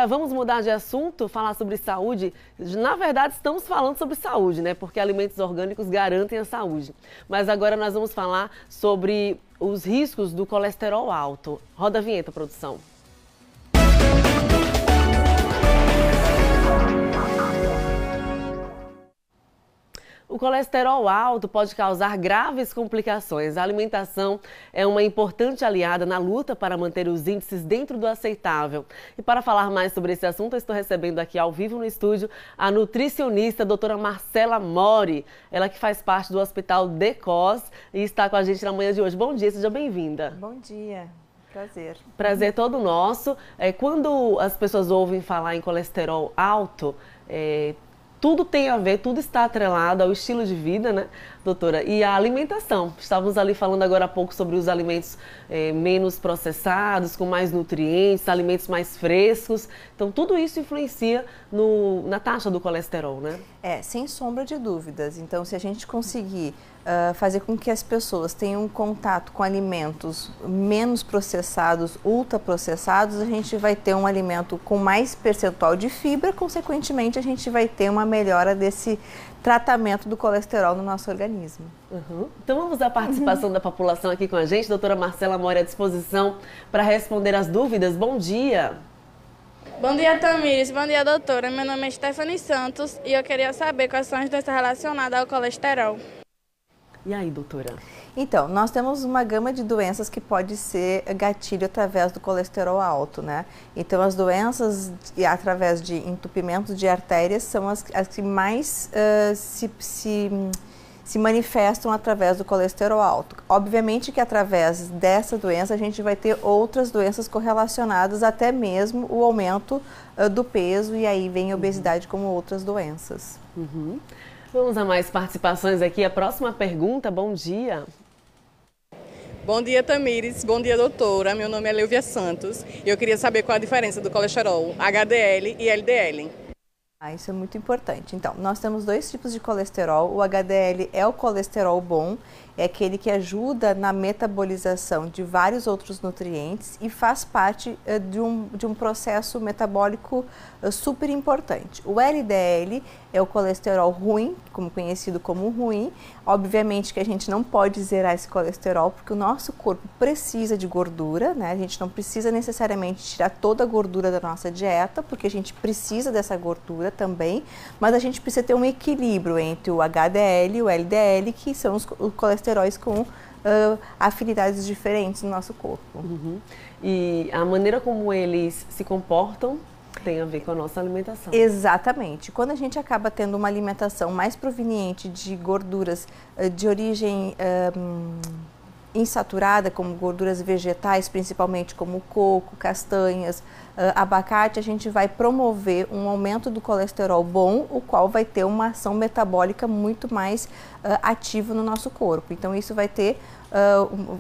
Vamos mudar de assunto, falar sobre saúde. Na verdade, estamos falando sobre saúde, né? Porque alimentos orgânicos garantem a saúde. Mas agora nós vamos falar sobre os riscos do colesterol alto. Roda a vinheta, produção. O colesterol alto pode causar graves complicações. A alimentação é uma importante aliada na luta para manter os índices dentro do aceitável. E para falar mais sobre esse assunto, eu estou recebendo aqui ao vivo no estúdio a nutricionista a doutora Marcela Mori. Ela que faz parte do Hospital DECOS e está com a gente na manhã de hoje. Bom dia, seja bem-vinda. Bom dia. Prazer. Prazer todo nosso. Quando as pessoas ouvem falar em colesterol alto, tudo tem a ver, tudo está atrelado ao estilo de vida, né, doutora? E a alimentação. Estávamos ali falando agora há pouco sobre os alimentos menos processados, com mais nutrientes, alimentos mais frescos. Então, tudo isso influencia na taxa do colesterol, né? Sem sombra de dúvidas. Então, se a gente conseguir fazer com que as pessoas tenham contato com alimentos menos processados, ultraprocessados, a gente vai ter um alimento com mais percentual de fibra, consequentemente a gente vai ter uma melhora desse tratamento do colesterol no nosso organismo. Então vamos à participação da população aqui com a gente. Doutora Marcela Mori à disposição para responder as dúvidas. Bom dia! Bom dia, Tamires. Bom dia, doutora. Meu nome é Stephanie Santos e eu queria saber quais são as doenças relacionadas ao colesterol. E aí, doutora? Então, nós temos uma gama de doenças que pode ser gatilho através do colesterol alto, né? Então, as doenças através de entupimentos de artérias são as que mais se manifestam através do colesterol alto. Obviamente que através dessa doença a gente vai ter outras doenças correlacionadas, até mesmo o aumento do peso, e aí vem a obesidade como outras doenças. Vamos a mais participações aqui. A próxima pergunta, bom dia. Bom dia, Tamires. Bom dia, doutora. Meu nome é Leuvia Santos e eu queria saber qual a diferença do colesterol HDL e LDL. Isso é muito importante. Então, nós temos dois tipos de colesterol. O HDL é o colesterol bom, é aquele que ajuda na metabolização de vários outros nutrientes e faz parte de um processo metabólico super importante. O LDL é o colesterol ruim, como conhecido como ruim. Obviamente que a gente não pode zerar esse colesterol, porque o nosso corpo precisa de gordura, né? A gente não precisa necessariamente tirar toda a gordura da nossa dieta, porque a gente precisa dessa gordura também, mas a gente precisa ter um equilíbrio entre o HDL e o LDL, que são os colesteróis com afinidades diferentes no nosso corpo. E a maneira como eles se comportam tem a ver com a nossa alimentação. Exatamente. Quando a gente acaba tendo uma alimentação mais proveniente de gorduras de origem insaturada, como gorduras vegetais, principalmente como coco, castanhas, abacate, a gente vai promover um aumento do colesterol bom, o qual vai ter uma ação metabólica muito mais ativa no nosso corpo. Então isso vai ter,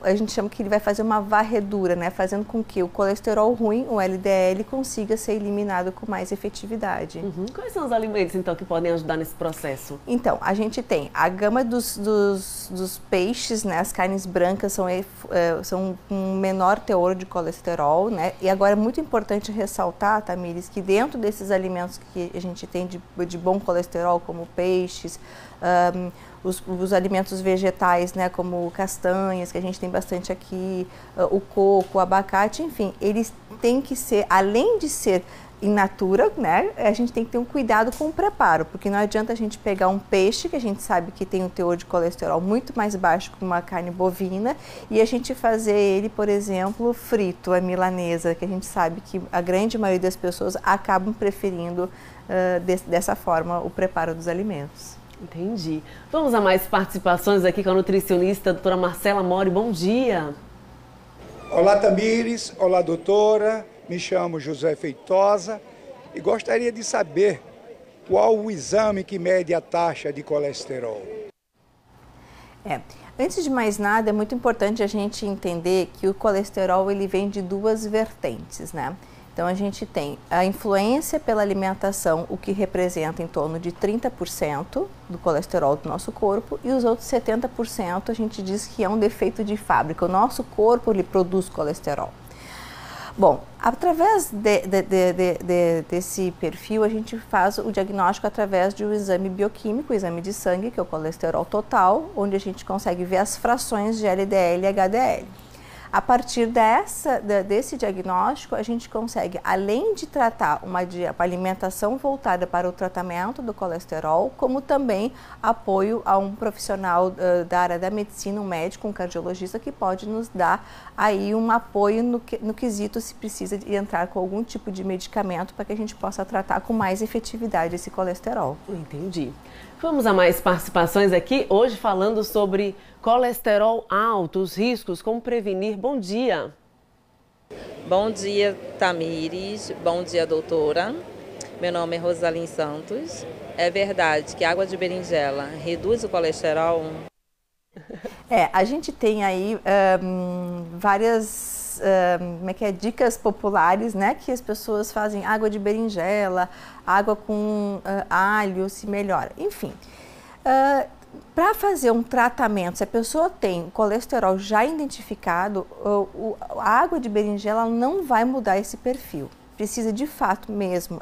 a gente chama que ele vai fazer uma varredura, né? Fazendo com que o colesterol ruim, o LDL, consiga ser eliminado com mais efetividade. Quais são os alimentos, então, que podem ajudar nesse processo? Então, a gente tem a gama dos peixes, né? As carnes brancas são um menor teor de colesterol, né? E agora é muito importante ressaltar, Tamires, que dentro desses alimentos que a gente tem de bom colesterol, como peixes, os alimentos vegetais, né, como castanhas, que a gente tem bastante aqui, o coco, o abacate, enfim, eles têm que ser, além de ser in natura, né, a gente tem que ter um cuidado com o preparo, porque não adianta a gente pegar um peixe, que a gente sabe que tem um teor de colesterol muito mais baixo que uma carne bovina, e a gente fazer ele, por exemplo, frito, a milanesa, que a gente sabe que a grande maioria das pessoas acabam preferindo dessa forma o preparo dos alimentos. Entendi. Vamos a mais participações aqui com a nutricionista, a doutora Marcela Mori. Bom dia. Olá, Tamires. Olá, doutora. Me chamo José Feitosa e gostaria de saber qual o exame que mede a taxa de colesterol. Antes de mais nada, é muito importante a gente entender que o colesterol ele vem de duas vertentes, né? Então, a gente tem a influência pela alimentação, o que representa em torno de 30% do colesterol do nosso corpo, e os outros 70% a gente diz que é um defeito de fábrica. O nosso corpo ele produz colesterol. Bom, através desse perfil, a gente faz o diagnóstico através de um exame bioquímico, o exame de sangue, que é o colesterol total, onde a gente consegue ver as frações de LDL e HDL. A partir desse diagnóstico, a gente consegue, além de tratar uma alimentação voltada para o tratamento do colesterol, como também apoio a um profissional da área da medicina, um médico, um cardiologista, que pode nos dar aí um apoio no quesito se precisa de entrar com algum tipo de medicamento para que a gente possa tratar com mais efetividade esse colesterol. Entendi. Vamos a mais participações aqui, hoje falando sobre colesterol alto, os riscos, como prevenir. Bom dia. Bom dia, Tamires. Bom dia, doutora. Meu nome é Rosaline Santos. É verdade que a água de berinjela reduz o colesterol? A gente tem aí várias dicas populares, né, que as pessoas fazem água de berinjela, água com alho, se melhora, enfim. Para fazer um tratamento, se a pessoa tem colesterol já identificado, a água de berinjela não vai mudar esse perfil. Precisa de fato mesmo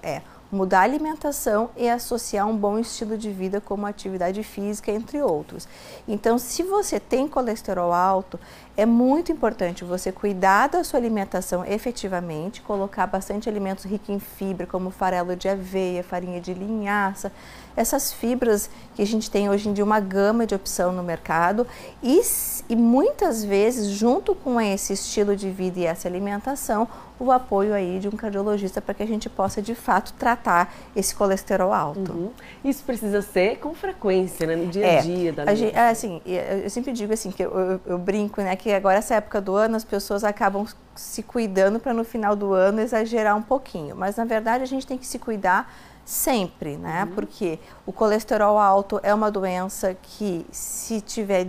mudar a alimentação e associar um bom estilo de vida como atividade física, entre outros. Então, se você tem colesterol alto, é muito importante você cuidar da sua alimentação efetivamente, colocar bastante alimentos ricos em fibra, como farelo de aveia, farinha de linhaça, essas fibras que a gente tem hoje em dia uma gama de opção no mercado e muitas vezes, junto com esse estilo de vida e essa alimentação, o apoio aí de um cardiologista para que a gente possa de fato tratar esse colesterol alto. Uhum. Isso precisa ser com frequência, né, no dia a dia da assim, eu sempre digo assim, que eu brinco, né, que agora essa época do ano as pessoas acabam se cuidando para no final do ano exagerar um pouquinho, mas na verdade a gente tem que se cuidar sempre, né? Porque o colesterol alto é uma doença que, se tiver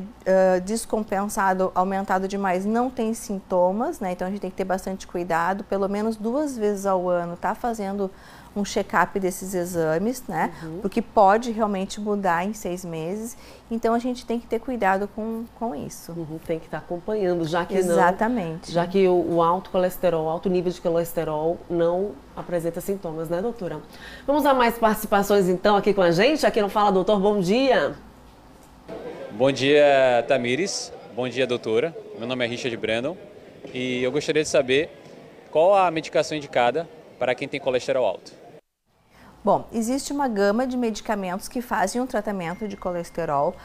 descompensado, aumentado demais, não tem sintomas, né? Então a gente tem que ter bastante cuidado, pelo menos 2 vezes ao ano, tá fazendo um check-up desses exames, né? Porque pode realmente mudar em 6 meses. Então a gente tem que ter cuidado com isso. Tem que estar acompanhando, já que Exatamente. Já que o alto colesterol, alto nível de colesterol não apresenta sintomas, né, doutora? Vamos a mais participações então aqui com a gente. Aqui no Fala Doutor, bom dia. Bom dia, Tamires. Bom dia, doutora. Meu nome é Richard Brandon e eu gostaria de saber qual a medicação indicada para quem tem colesterol alto. Bom, existe uma gama de medicamentos que fazem um tratamento de colesterol.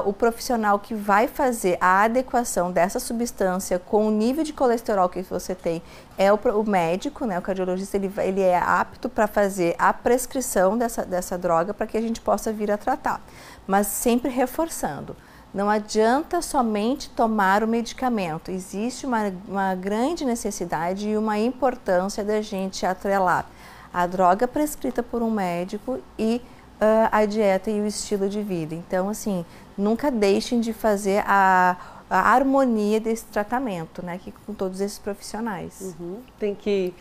O profissional que vai fazer a adequação dessa substância com o nível de colesterol que você tem é o médico, né? O cardiologista, ele é apto para fazer a prescrição dessa droga para que a gente possa vir a tratar. Mas sempre reforçando, não adianta somente tomar o medicamento. Existe uma grande necessidade e uma importância da gente atrelar a droga prescrita por um médico e a dieta e o estilo de vida. Então, assim, nunca deixem de fazer a harmonia desse tratamento, né, com todos esses profissionais. Tem que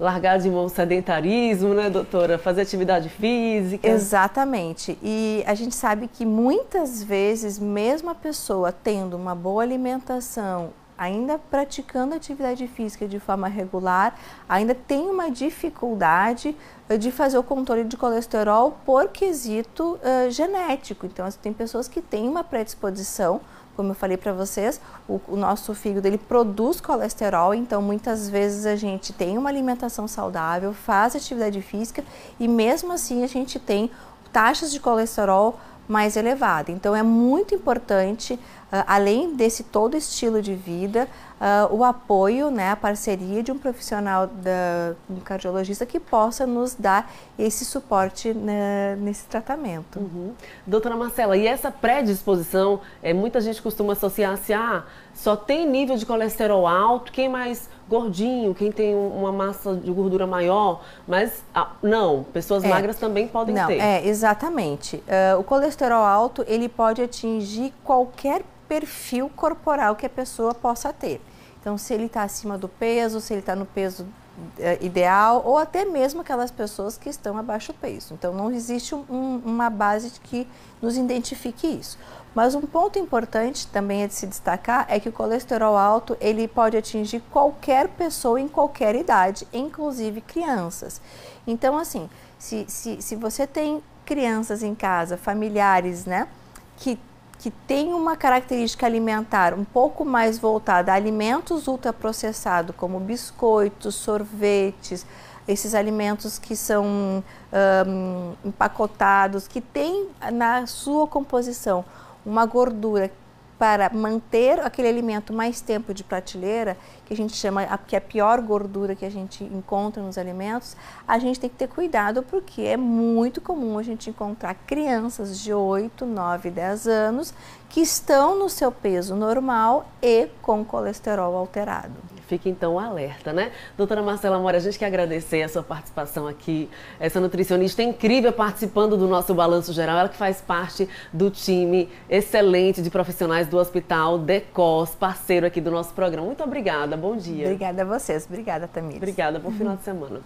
largar de mão o sedentarismo, né, doutora? Fazer atividade física. Exatamente. E a gente sabe que muitas vezes, mesmo a pessoa tendo uma boa alimentação, ainda praticando atividade física de forma regular, ainda tem uma dificuldade de fazer o controle de colesterol por quesito genético. Então, tem pessoas que têm uma predisposição, como eu falei para vocês, o nosso fígado ele produz colesterol, então muitas vezes a gente tem uma alimentação saudável, faz atividade física e mesmo assim a gente tem taxas de colesterol mais elevada. Então é muito importante, além desse todo estilo de vida, o apoio, né, a parceria de um profissional, um cardiologista que possa nos dar esse suporte, né, nesse tratamento. Doutora Marcela, e essa predisposição, muita gente costuma associar assim, só tem nível de colesterol alto quem é mais gordinho, quem tem uma massa de gordura maior, mas não, pessoas magras também podem ter. Exatamente. O colesterol alto, ele pode atingir qualquer perfil corporal que a pessoa possa ter. Então, se ele está acima do peso, se ele está no peso ideal, ou até mesmo aquelas pessoas que estão abaixo do peso. Então, não existe uma base que nos identifique isso. Mas um ponto importante também de se destacar é que o colesterol alto, ele pode atingir qualquer pessoa em qualquer idade, inclusive crianças. Então, assim, se você tem crianças em casa, familiares, né, que tem uma característica alimentar um pouco mais voltada a alimentos ultraprocessados, como biscoitos, sorvetes, esses alimentos que são empacotados, que tem na sua composição uma gordura para manter aquele alimento mais tempo de prateleira, que a gente chama que é a pior gordura que a gente encontra nos alimentos, a gente tem que ter cuidado porque é muito comum a gente encontrar crianças de 8, 9, 10 anos que estão no seu peso normal e com colesterol alterado. Fica então o alerta, né? Doutora Marcela Mora, a gente quer agradecer a sua participação aqui, essa nutricionista incrível participando do nosso Balanço Geral, ela que faz parte do time excelente de profissionais do Hospital Decos, parceiro aqui do nosso programa. Muito obrigada, bom dia. Obrigada a vocês, obrigada, Tamires. Obrigada, bom final de semana.